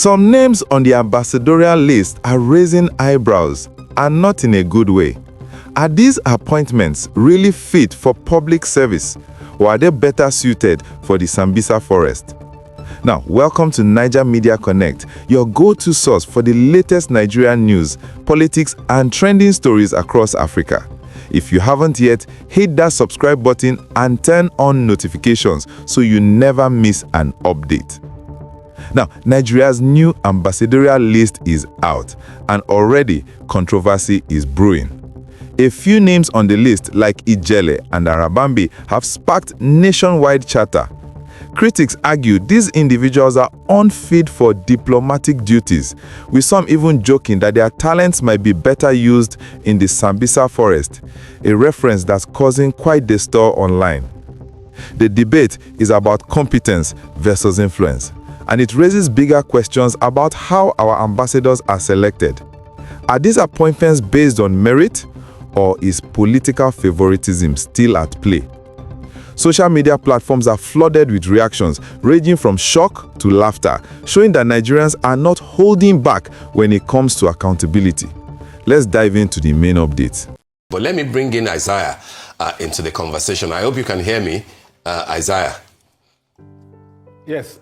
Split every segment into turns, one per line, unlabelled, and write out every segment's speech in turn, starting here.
Some names on the ambassadorial list are raising eyebrows, and not in a good way. Are these appointments really fit for public service, or are they better suited for the Sambisa Forest? Now, welcome to Naija Media Connect, your go-to source for the latest Nigerian news, politics, and trending stories across Africa. If you haven't yet, hit that subscribe button and turn on notifications so you never miss an update. Now, Nigeria's new ambassadorial list is out, and already controversy is brewing. A few names on the list, like Ijele and Arabambi, have sparked nationwide chatter. Critics argue these individuals are unfit for diplomatic duties, with some even joking that their talents might be better used in the Sambisa Forest, a reference that's causing quite the stir online. The debate is about competence versus influence, and it raises bigger questions about how our ambassadors are selected. Are these appointments based on merit, or is political favoritism still at play? Social media platforms are flooded with reactions ranging from shock to laughter, showing that Nigerians are not holding back when it comes to accountability. Let's dive into the main updates.
But let me bring in Isaiah into the conversation. I hope you can hear me, Isaiah.
Yes.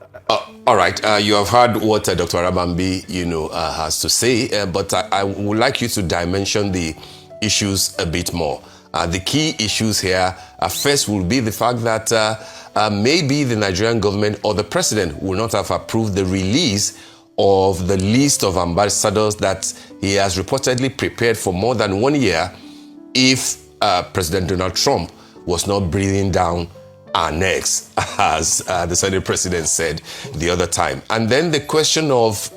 All right. You have heard what Dr. Arabambi, has to say, but I would like you to dimension the issues a bit more. The key issues here, first, will be the fact that maybe the Nigerian government or the president will not have approved the release of the list of ambassadors that he has reportedly prepared for more than 1 year if President Donald Trump was not breathing down our necks, as the Senate president said the other time. And then the question of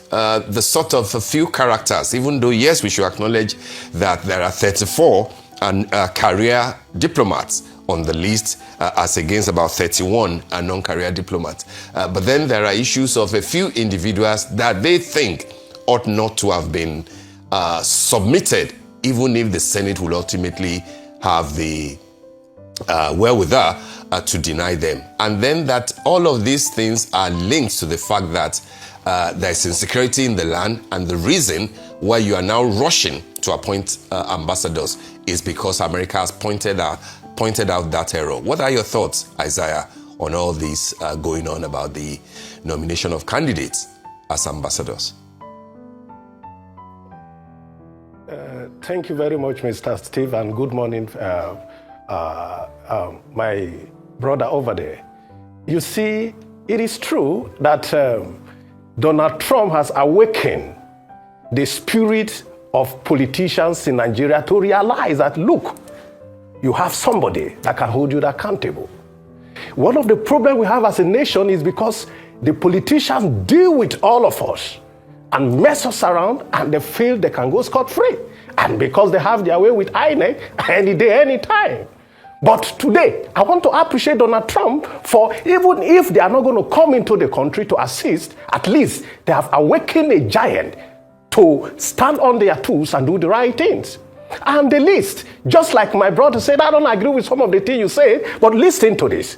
the sort of a few characters, even though, yes, we should acknowledge that there are 34 career diplomats on the list as against about 31 non-career diplomats. But then there are issues of a few individuals that they think ought not to have been submitted, even if the Senate will ultimately have the wherewithal to deny them. And then that all of these things are linked to the fact that there's insecurity in the land, and the reason why you are now rushing to appoint ambassadors is because America has pointed out that error. What are your thoughts, Isaiah, on all this going on about the nomination of candidates as ambassadors?
Thank you very much, Mr. Steve, and good morning, my brother over there. You see, it is true that Donald Trump has awakened the spirit of politicians in Nigeria to realize that, look, you have somebody that can hold you accountable. One of the problems we have as a nation is because the politicians deal with all of us and mess us around, and they feel they can go scot-free. And because they have their way with INEC any day, any time. But today, I want to appreciate Donald Trump for, even if they are not going to come into the country to assist, at least they have awakened a giant to stand on their tools and do the right things. And the list, just like my brother said, I don't agree with some of the things you said, but listen to this.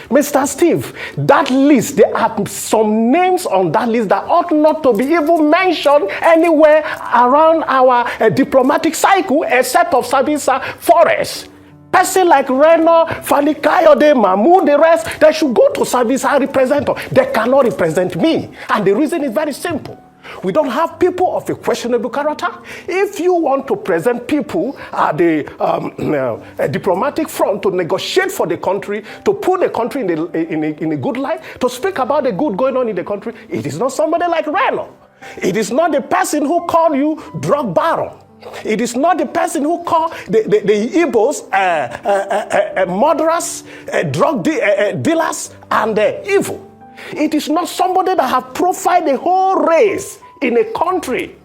Mr. Steve, that list, there are some names on that list that ought not to be even mentioned anywhere around our diplomatic cycle except of Sambisa Forest. Person like Reno, Fanikayode, Mahmoud, the rest, they should go to Sambisa representative. They cannot represent me. And the reason is very simple. We don't have people of a questionable character. If you want to present people at the diplomatic front to negotiate for the country, to put the country in a good light, to speak about the good going on in the country, it is not somebody like Reno. It is not the person who called you drug baron. It is not the person who called the Igbos murderers, drug dealers, and evil. It is not somebody that have profiled the whole race in a country.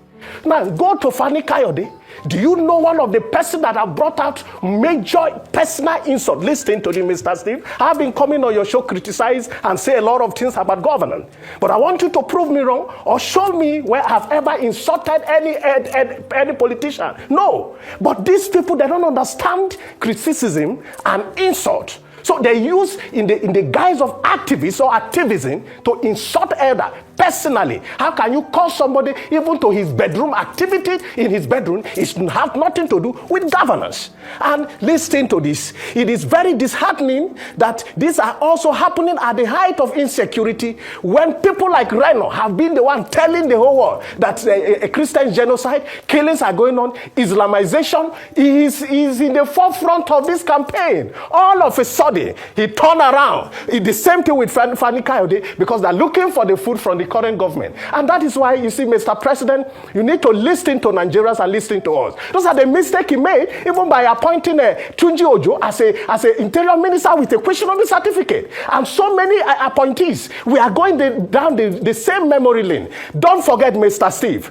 Now, go to Fani Kayode. Do you know one of the persons that have brought out major personal insult? Listen to me, Mr. Steve. I've been coming on your show, criticize and say a lot of things about governance. But I want you to prove me wrong or show me where I've ever insulted any politician. No. But these people, they don't understand criticism and insult. So they use in the guise of activists or activism to insult elder personally. How can you call somebody even to his bedroom activity in his bedroom? It has nothing to do with governance. And listen to this. It is very disheartening that these are also happening at the height of insecurity when people like Reno have been the one telling the whole world that a Christian genocide, killings are going on, Islamization is in the forefront of this campaign. All of a sudden, he turned around. It's the same thing with Fani Kayode because they're looking for the food from the current government. And that is why, you see, Mr. President, you need to listen to Nigerians and listen to us. Those are the mistakes he made, even by appointing Tunji Ojo as an interior minister with a questionable certificate. And so many appointees. We are going down the same memory lane. Don't forget, Mr. Steve,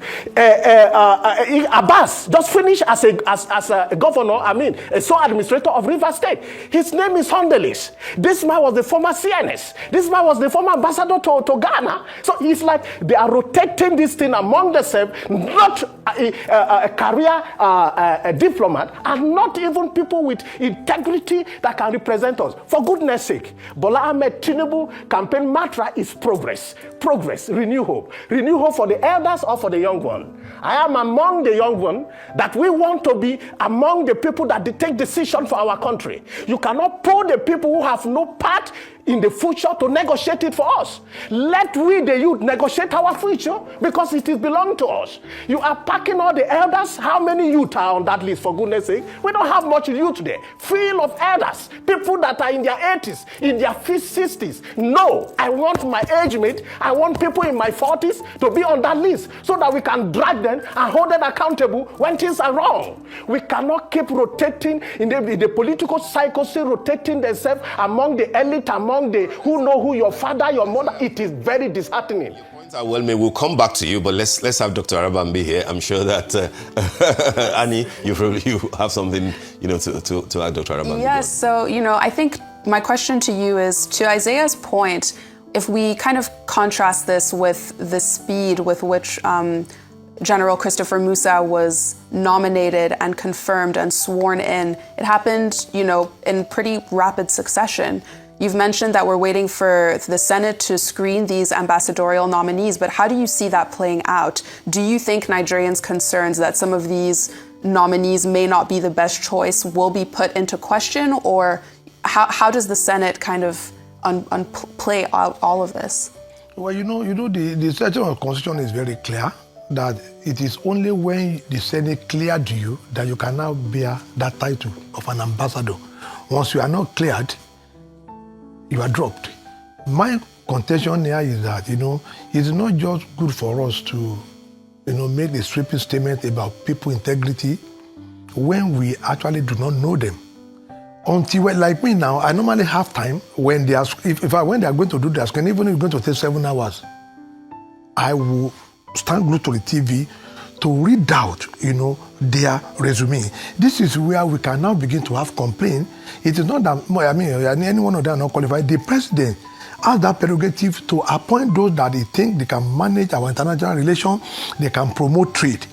Abbas just finished as a governor, a sole administrator of River State. His name is Hondelis. This man was the former CNS. This man was the former ambassador to Ghana. So it's like they are rotating this thing among themselves, not a career diplomat, and not even people with integrity that can represent us. For goodness sake, Bola Ahmed Tinubu campaign mantra is progress. Progress, renew hope. Renew hope for the elders or for the young one. I am among the young one that we want to be among the people that take decisions for our country. You cannot pull the people who have no part in the future to negotiate it for us. Let we, the youth, negotiate our future because it is belong to us. You are packing all the elders. How many youth are on that list, for goodness sake? We don't have much youth there. Full of elders, people that are in their 80s, in their 60s. No, I want my age mate. I want people in my 40s to be on that list so that we can drag them and hold them accountable when things are wrong. We cannot keep rotating in the political cycle, still rotating themselves among the elite, among the who know who your father, your mother. It is very disheartening.
Your points are well made. We'll come back to you, but let's have Dr. Arabambi here. I'm sure that Annie, you have something to add, Dr. Arabambi.
Yes. So I think my question to you is, to Isaiah's point, if we kind of contrast this with the speed with which General Christopher Musa was nominated and confirmed and sworn in, it happened, in pretty rapid succession. You've mentioned that we're waiting for the Senate to screen these ambassadorial nominees, but how do you see that playing out? Do you think Nigerians' concerns that some of these nominees may not be the best choice will be put into question, or how does the Senate kind of play out all of this?
Well, the section of the Constitution is very clear that it is only when the Senate cleared you that you can now bear that title of an ambassador. Once you are not cleared, you are dropped. My contention here is that, it's not just good for us to, make a sweeping statement about people's integrity when we actually do not know them. Until, like me now, I normally have time when they are, when they are going to do their screen, even if it's going to take 7 hours, I will stand glued to the TV to read out, their resume. This is where we can now begin to have complaint. It is not that, any one of them are not qualified. The president has that prerogative to appoint those that they think they can manage our international relations, they can promote trade.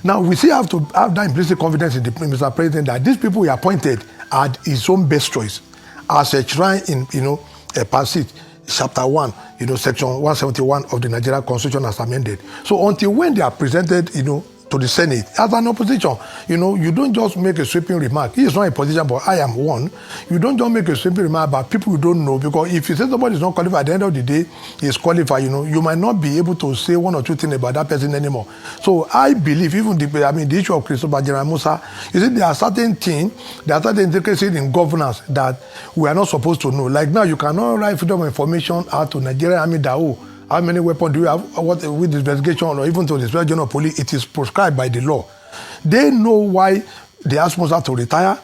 Now, we still have to have that implicit confidence in the Mr. President that these people he appointed are his own best choice. As a shrine in, a passage, Chapter 1, Section 171 of the Nigerian Constitution as amended. So until when they are presented, to the Senate as an opposition, you don't just make a sweeping remark. He is not a position, but I am one. You don't just make a sweeping remark about people you don't know, because if you say somebody is not qualified, at the end of the day, he is qualified, you might not be able to say one or two things about that person anymore. So I believe even the issue of Christopher General Musa, you see, there are certain things, there are certain intricacies in governance that we are not supposed to know. Like now, you cannot write freedom of information out to Nigerian Army that, how many weapons do you have? What with this investigation, or even to the Inspector General of Police? It is prescribed by the law. They know why they are supposed to have to retire.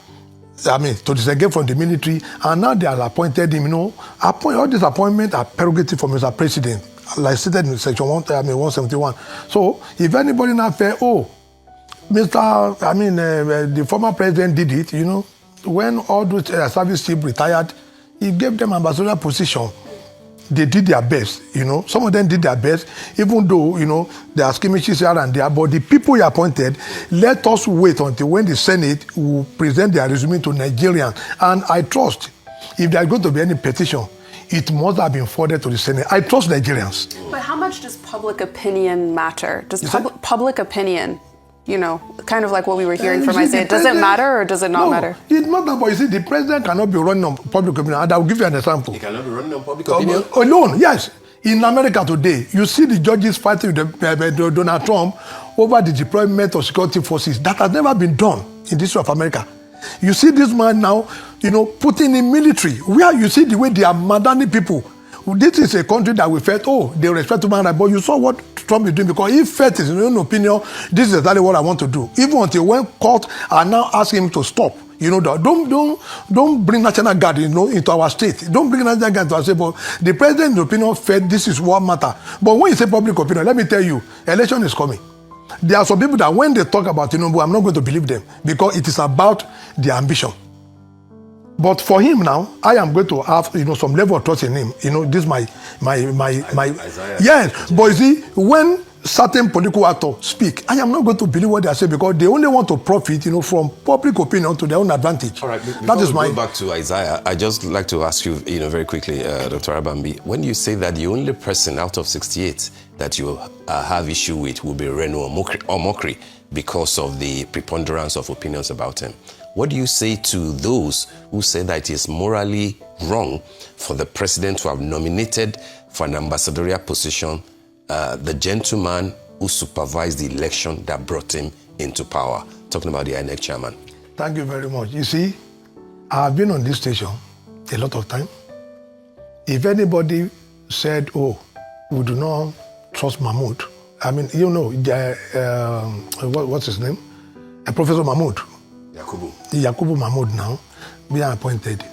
To disengage from the military, and now they are appointed him. All these appointments are prerogative for Mr. President, like stated in Section 171. So if anybody now say, the former president did it, when all those service chiefs retired, he gave them ambassadorial position. They did their best, Some of them did their best, even though, there are skirmishes here and there. But the people he appointed, let us wait until when the Senate will present their resume to Nigerians. And I trust if there is going to be any petition, it must have been forwarded to the Senate. I trust Nigerians.
But how much does public opinion matter? Does public opinion, you know, kind of like what we were hearing from Isaiah, does it matter or does it not matter?
It matters, but you see, the president cannot be running on public opinion. And I'll give you an example.
He cannot be running on public opinion?
Alone, yes. In America today, you see the judges fighting with Donald Trump over the deployment of security forces. That has never been done in the history of America. You see this man now, you know, putting in military, where you see the way they are murdering people. This is a country that we felt, oh, they respect human rights, but you saw what Trump is doing, because he felt his own opinion, this is exactly what I want to do. Even until when court are now asking him to stop. You know, don't bring National Guard, you know, into our state. Don't bring National Guard into our state. But the president's opinion felt this is what matters. But when you say public opinion, let me tell you, election is coming. There are some people that when they talk about Tinubu, I'm not going to believe them because it is about their ambition. But for him now, I am going to have, you know, some level of trust in him. You know, this is my yes. But you see, when certain political actors speak, I am not going to believe what they are saying because they only want to profit, you know, from public opinion to their own advantage.
All right.
That is my.
Go back to Isaiah. I just like to ask you, you know, very quickly, Dr. Arabambi, when you say that the only person out of 68 that you have issue with will be Reno or Mokri because of the preponderance of opinions about him, what do you say to those who say that it is morally wrong for the president to have nominated for an ambassadorial position the gentleman who supervised the election that brought him into power? Talking about the INEC chairman.
Thank you very much. You see, I've been on this station a lot of time. If anybody said, oh, we do not trust Mahmoud, I mean, you know, what's his name? Professor Mahmoud. Yakubu Mahmoud now, being appointed.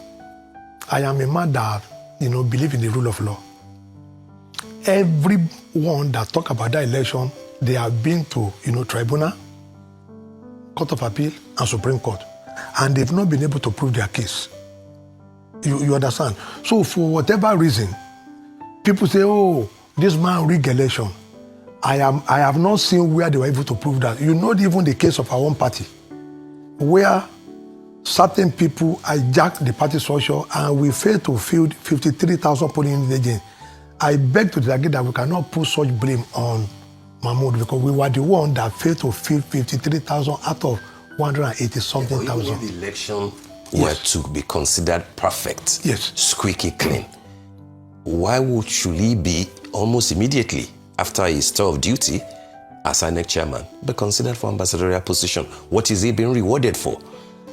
I am a man that, you know, believe in the rule of law. Everyone that talk about that election, they have been to, you know, tribunal, court of appeal, and Supreme Court, and they've not been able to prove their case. You understand? So for whatever reason, people say, oh, this man rigged election. I have not seen where they were able to prove that. You know, even the case of our own party, where certain people hijacked the party structure and we failed to field 53,000 polling agents. I beg to disagree that we cannot put such blame on Mahmoud because we were the one that failed to field 53,000 out of 180-something thousand.
The election were to be considered perfect, squeaky clean, why should he be almost immediately after his tour of duty as INEC chairman be considered for ambassadorial position? What is he being rewarded for?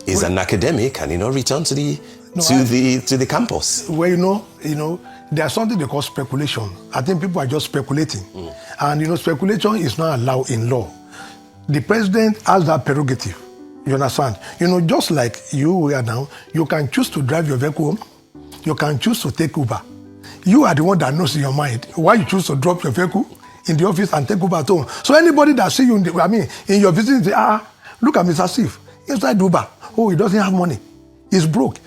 He's an academic and he not return to the campus. Well,
you know, there's something they call speculation. I think people are just speculating. And, you know, speculation is not allowed in law. The president has that prerogative. You understand? You know, just like you are now, you can choose to drive your vehicle home. You can choose to take Uber. You are the one that knows in your mind why you choose to drop your vehicle in the office and take Uber at home. So anybody that see you in your visit, say, look at Mr. Steve, inside Uber. Oh, he doesn't have money. He's broke.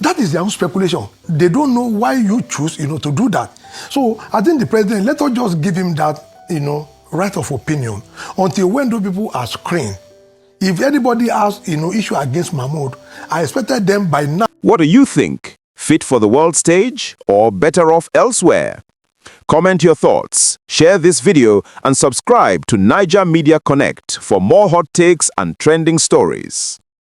That is their own speculation. They don't know why you choose, you know, to do that. So I think the president, let us just give him that, you know, right of opinion until when those people are screened. If anybody has, you know, issue against Mahmoud, I expected them by now.
What do you think? Fit for the world stage or better off elsewhere? Comment your thoughts, share this video, and subscribe to Naija Media Connect for more hot takes and trending stories.